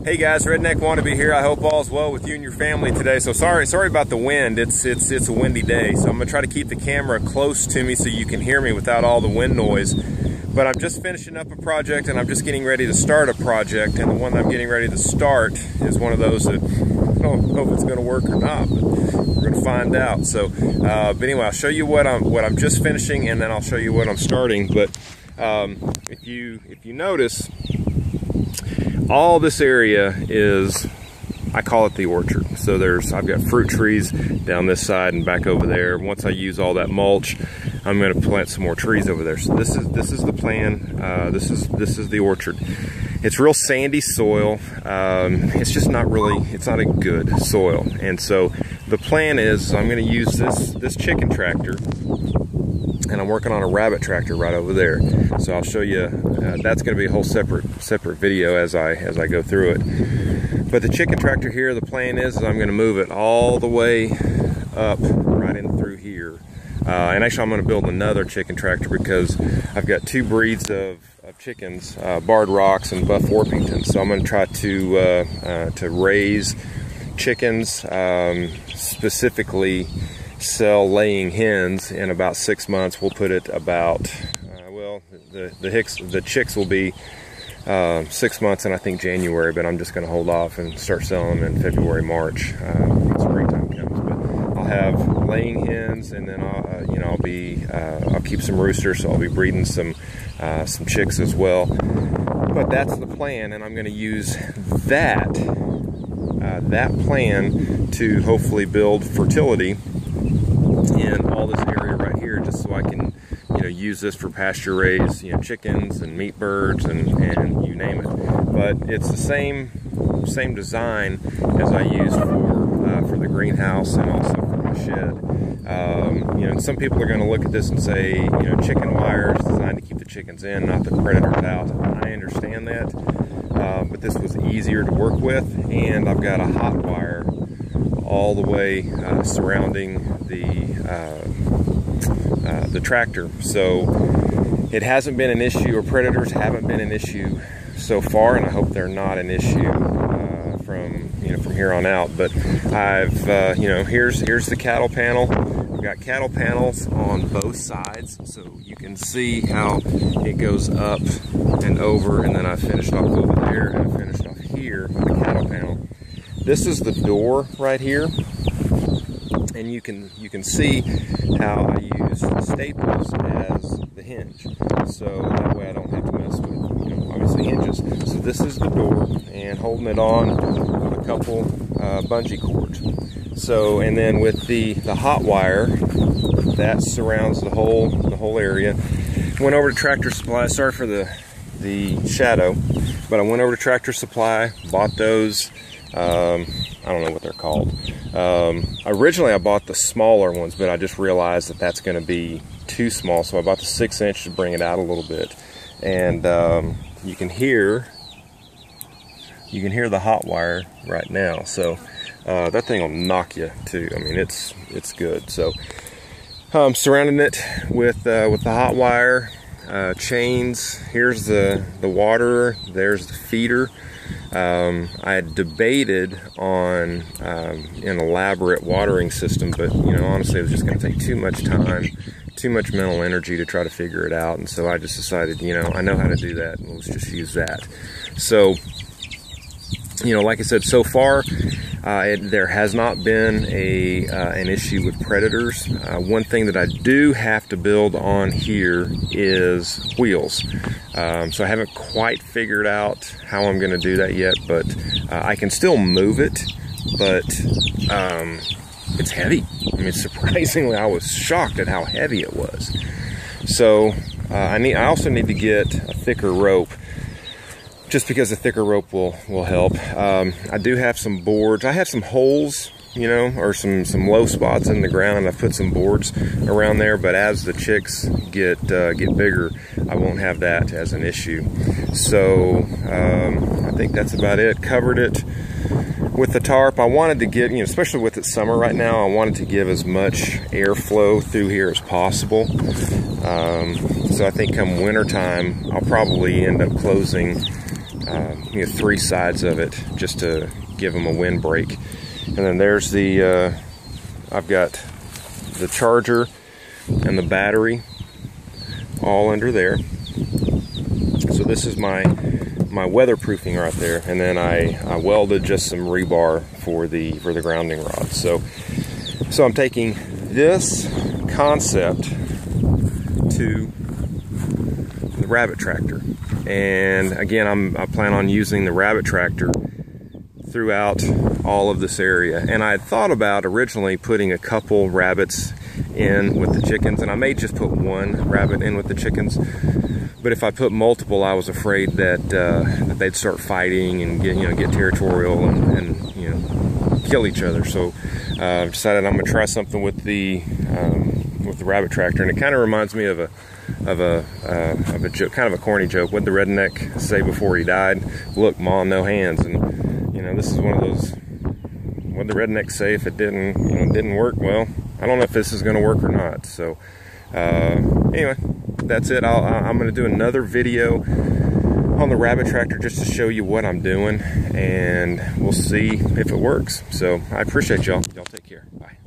Hey guys, Redneck Wannabe here. I hope all's well with you and your family today. So sorry about the wind. It's a windy day, so I'm gonna try to keep the camera close to me so you can hear me without all the wind noise. But I'm just finishing up a project and I'm just getting ready to start a project, and the one that I'm getting ready to start is one of those that I don't know if it's gonna work or not, but we're gonna find out. So but anyway, I'll show you what I'm just finishing, and then I'll show you what I'm starting. But if you notice, all this area is, I call it the orchard. So I've got fruit trees down this side and back over there. Once I use all that mulch, I'm going to plant some more trees over there. So this is the plan. This is the orchard. It's real sandy soil. It's just not really, it's not a good soil. And so the plan is I'm going to use this chicken tractor, and I'm working on a rabbit tractor right over there. So I'll show you, that's gonna be a whole separate video as I go through it. But the chicken tractor here, the plan is I'm gonna move it all the way up right in through here. And actually I'm gonna build another chicken tractor because I've got two breeds of chickens, Barred Rocks and Buff Orpington. So I'm gonna try to raise chickens, specifically sell laying hens in about 6 months. We'll put it about, well, the chicks will be 6 months, and I think January, but I'm just going to hold off and start selling them in February, March, when springtime comes. But I'll have laying hens, and then I'll keep some roosters, so I'll be breeding some chicks as well. But that's the plan, and I'm going to use that plan to hopefully build fertility in all this area right here, just so I can, use this for pasture raised, chickens and meat birds and you name it. But it's the same design as I used for the greenhouse and also for my shed. And some people are going to look at this and say, chicken wire is designed to keep the chickens in, not the predators out. I understand that, but this was easier to work with, and I've got a hot wire all the way surrounding the tractor. So it hasn't been an issue, or predators haven't been an issue so far, and I hope they're not an issue from here on out. But I've here's the cattle panel. I've got cattle panels on both sides, so you can see how it goes up and over, and then I finished off over there and I finished off here with the cattle panel. This is the door right here, and you can see how I use staples as the hinge, so that way I don't have to mess with obviously hinges. So this is the door, and holding it on with a couple bungee cords. So, and then with the hot wire that surrounds the whole area. Went over to Tractor Supply. Sorry for the shadow, but I went over to Tractor Supply, bought those. I don't know what they're called. Originally I bought the smaller ones, but I just realized that that's going to be too small, so I bought the 6-inch to bring it out a little bit. And you can hear the hot wire right now. So that thing will knock you too. I mean, it's good. So I'm surrounding it with the hot wire, chains. Here's the waterer. There's the feeder. I had debated on an elaborate watering system, but honestly it was just going to take too much time, too much mental energy to try to figure it out, and so I just decided, I know how to do that, and let's just use that. So like I said, so far there has not been an issue with predators. One thing that I do have to build on here is wheels. So I haven't quite figured out how I'm going to do that yet, but I can still move it, but it's heavy. I mean, surprisingly, I was shocked at how heavy it was. So I also need to get a thicker rope, just because a thicker rope will help. I do have some boards. I have some holes, or some low spots in the ground, and I've put some boards around there, but as the chicks get bigger, I won't have that as an issue. So I think that's about it. Covered it with the tarp. I wanted to get, especially with it summer right now, I wanted to give as much airflow through here as possible. So I think come winter time, I'll probably end up closing 3 sides of it just to give them a windbreak. And then there's the I've got the charger and the battery all under there. So this is my weatherproofing right there, and then I welded just some rebar for the grounding rod. So I'm taking this concept to the rabbit tractor, and again I plan on using the rabbit tractor throughout all of this area. And I had thought about originally putting a couple rabbits in with the chickens, and I may just put one rabbit in with the chickens. But if I put multiple, I was afraid that that they'd start fighting and get territorial and kill each other. So I've decided I'm going to try something with the rabbit tractor, and it kind of reminds me of a joke, kind of a corny joke. What did the redneck say before he died? Look, Ma, no hands. And this is one of those. What did the redneck say if it didn't work? Well, I don't know if this is going to work or not. So anyway, that's it. I'm going to do another video on the rabbit tractor just to show you what I'm doing, and we'll see if it works. So I appreciate y'all. Y'all take care. Bye.